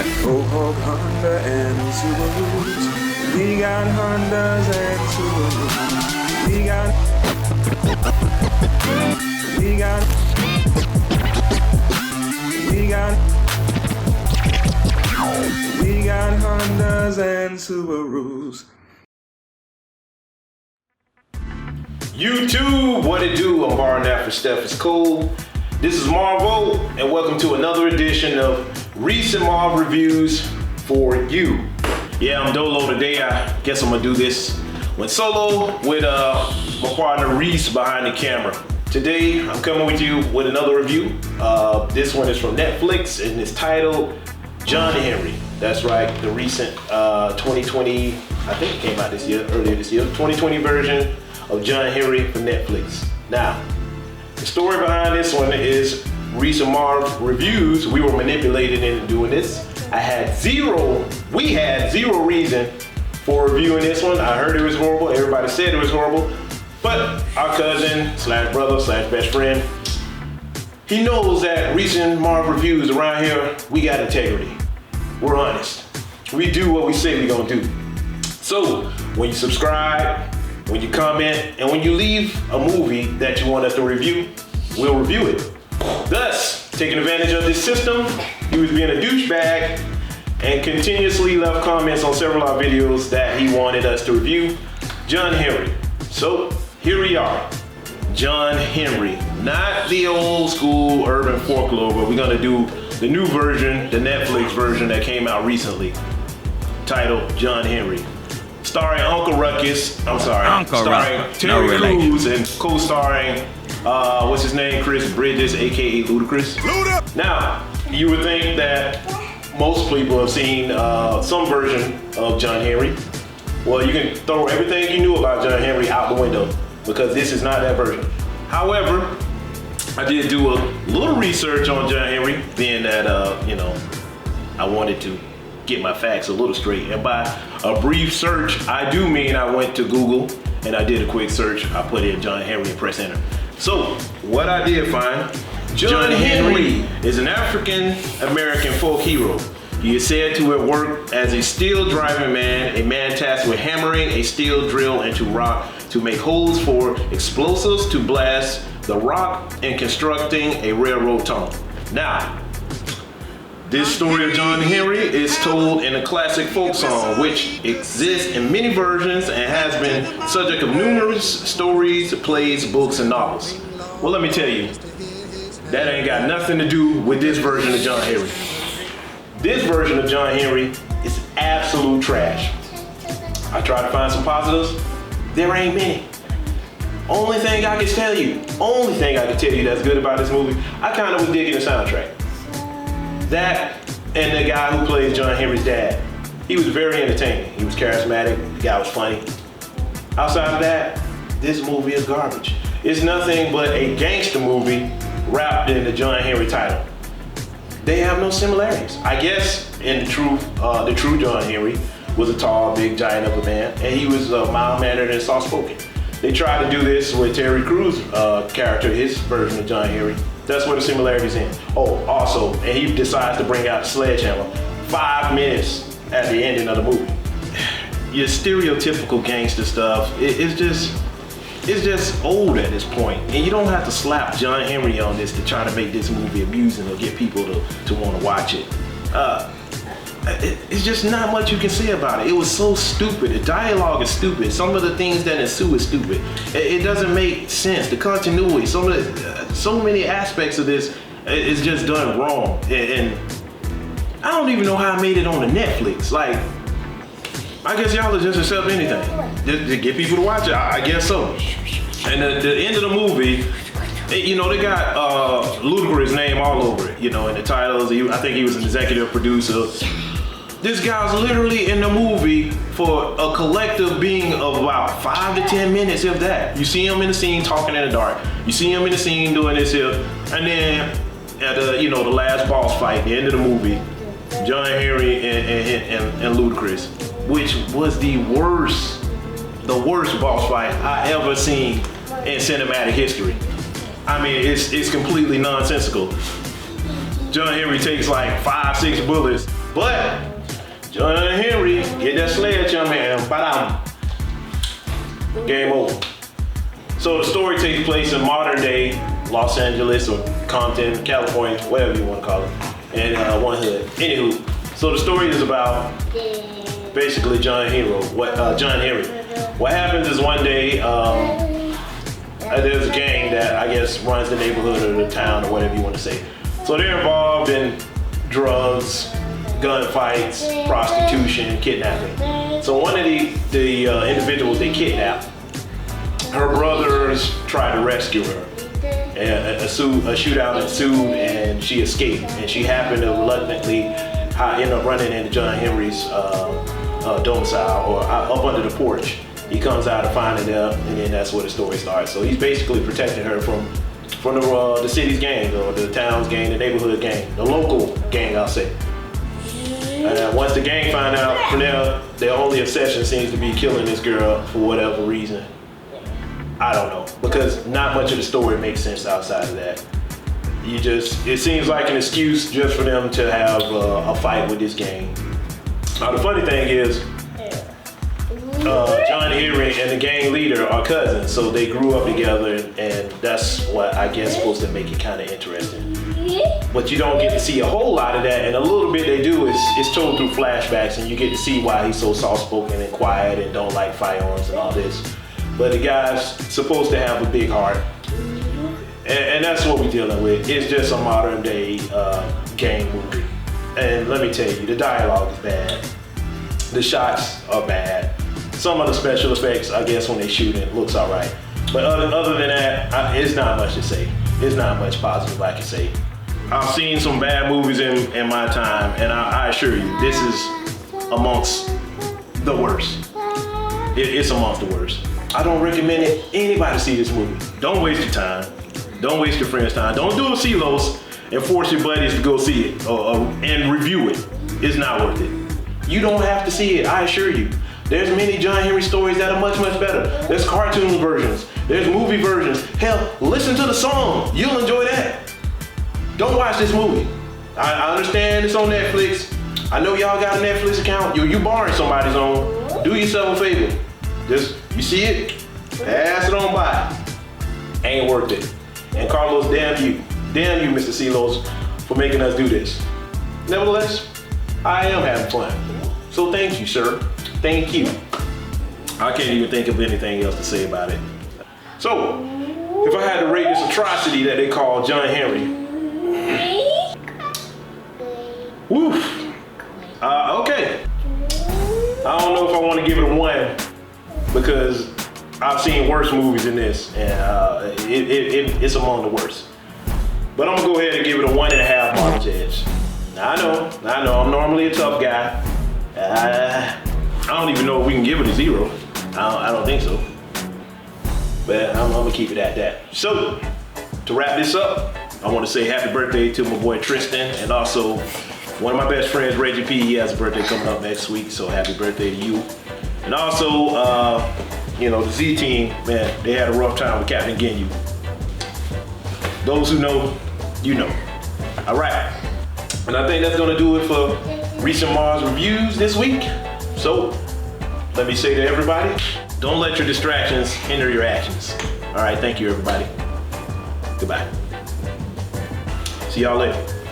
Oh, Honda and Subarus. We got Hondas and Subarus. We got Hondas and Subarus. YouTube, what it do? I'm barring that for Steph is cool. This is Marvo, and welcome to another edition of Maurice and Marvin reviews for you. Yeah, I'm Dolo today. I guess I'm gonna do this one solo with my partner Reese behind the camera. Today, I'm coming with you with another review. This one is from Netflix, and it's titled John Henry. That's right, the recent 2020, I think it came out earlier this year, 2020 version of John Henry for Netflix. Now, the story behind this one is Maurice and Marv reviews. We were manipulated into doing this. We had zero reason for reviewing this one. I heard it was horrible. Everybody said it was horrible. But our cousin / brother / best friend, he knows that Maurice and Marv reviews around here, we got integrity. We're honest. We do what we say we're gonna do. So when you subscribe, when you comment, and when you leave a movie that you want us to review, we'll review it. Thus, taking advantage of this system, he was being a douchebag and continuously left comments on several of our videos that he wanted us to review John Henry. So here we are, John Henry. Not the old school urban folklore, but we're gonna do the new version, the Netflix version that came out recently, titled John Henry. Starring Uncle Ruckus, starring Terry Crews and co-starring, what's his name, Chris Bridges, aka Ludacris. Now, you would think that most people have seen some version of John Henry. Well, you can throw everything you knew about John Henry out the window because this is not that version. However, I did do a little research on John Henry, being that, I wanted to get my facts a little straight. And by a brief search, I do mean I went to Google and I did a quick search. I put in John Henry and press enter. So what I did find, John Henry is an African-American folk hero. He is said to have worked as a steel driving man, a man tasked with hammering a steel drill into rock to make holes for explosives to blast the rock and constructing a railroad tunnel. Now, this story of John Henry is told in a classic folk song, which exists in many versions and has been subject of numerous stories, plays, books, and novels. Well, let me tell you, that ain't got nothing to do with this version of John Henry. This version of John Henry is absolute trash. I tried to find some positives. There ain't many. Only thing I can tell you that's good about this movie, I kind of was digging the soundtrack. That and the guy who plays John Henry's dad. He was very entertaining. He was charismatic. The guy was funny. Outside of that, this movie is garbage. It's nothing but a gangster movie wrapped in the John Henry title. They have no similarities. I guess in the true John Henry was a tall, big giant of a man, and he was mild-mannered and soft-spoken. They tried to do this with Terry Crews' character, his version of John Henry. That's where the similarities end. Oh, also, and he decides to bring out the sledgehammer 5 minutes at the ending of the movie. Your stereotypical gangster stuff, it's just old at this point. And you don't have to slap John Henry on this to try to make this movie amusing or get people to want to watch it. It's just not much you can say about it. It was so stupid. The dialogue is stupid. Some of the things that ensue is stupid. It doesn't make sense. The continuity, so many aspects of this is just done wrong. And I don't even know how I made it on the Netflix. Like, I guess y'all will just accept anything. Just to get people to watch it, I guess so. And the end of the movie, they got Ludacris' name all over it, in the titles. I think he was an executive producer. This guy's literally in the movie for a collective being of about 5 to 10 minutes, if that. You see him in the scene talking in the dark. You see him in the scene doing this here. And then at the last boss fight, the end of the movie, John Henry and Ludacris, which was the worst boss fight I ever seen in cinematic history. I mean, it's completely nonsensical. John Henry takes like 5-6 bullets But John Henry get that sledgehammer and bam, game over. So the story takes place in modern day Los Angeles or Compton, California, whatever you want to call it, and one hood. Anywho, so the story is about basically John Henry. What happens is one day there's a gang that I guess runs the neighborhood or the town or whatever you want to say. So they're involved in drugs, gunfights, prostitution, kidnapping. So one of the individuals they kidnapped, her brothers tried to rescue her. And a shootout ensued and she escaped. And she happened to reluctantly end up running into John Henry's domicile or up under the porch. He comes out to find it up, and then that's where the story starts. So he's basically protecting her from the city's gang or the town's gang, the neighborhood gang, the local gang, I'll say. Once the gang find out, from their only obsession seems to be killing this girl for whatever reason. I don't know, because not much of the story makes sense outside of that. It seems like an excuse just for them to have a fight with this gang. Now the funny thing is, John Henry and the gang leader are cousins, so they grew up together, and that's what I guess supposed to make it kind of interesting. But you don't get to see a whole lot of that, and a little bit they do is told through flashbacks, and you get to see why he's so soft-spoken and quiet and don't like firearms and all this. But the guy's supposed to have a big heart, and that's what we're dealing with. It's just a modern day gang movie. And let me tell you, the dialogue is bad. The shots are bad. Some of the special effects, I guess, when they shoot it, looks all right. But other than that, it's not much to say. It's not much positive I can say. I've seen some bad movies in my time, and I assure you, this is amongst the worst. It's amongst the worst. I don't recommend anybody see this movie. Don't waste your time. Don't waste your friends' time. Don't do a CeeLos and force your buddies to go see it and review it. It's not worth it. You don't have to see it, I assure you. There's many John Henry stories that are much, much better. There's cartoon versions. There's movie versions. Hell, listen to the song. You'll enjoy that. Don't watch this movie. I understand it's on Netflix. I know y'all got a Netflix account. You borrowing somebody's own. Do yourself a favor. Just, you see it, pass it on by. Ain't worth it. And Carlos, damn you, Mr. CeeLos, for making us do this. Nevertheless, I am having fun. So thank you, sir. Thank you. I can't even think of anything else to say about it. So, if I had to rate this atrocity that they call John Henry, woof. Okay. I don't know if I want to give it a 1 because I've seen worse movies than this, and it's among the worst. But I'm gonna go ahead and give it a 1.5 Marvin's Edge. I know, I'm normally a tough guy. I don't even know if we can give it a 0. I don't think so. But I'm gonna keep it at that. So, to wrap this up, I wanna say happy birthday to my boy Tristan, and also one of my best friends, Reggie P. He has a birthday coming up next week, so happy birthday to you. And also, the Z team, man, they had a rough time with Captain Ginyu. Those who know, you know. All right. And I think that's gonna do it for Maurice and Marvin's reviews this week. So, let me say to everybody, don't let your distractions hinder your actions. All right, thank you, everybody. Goodbye. See y'all later.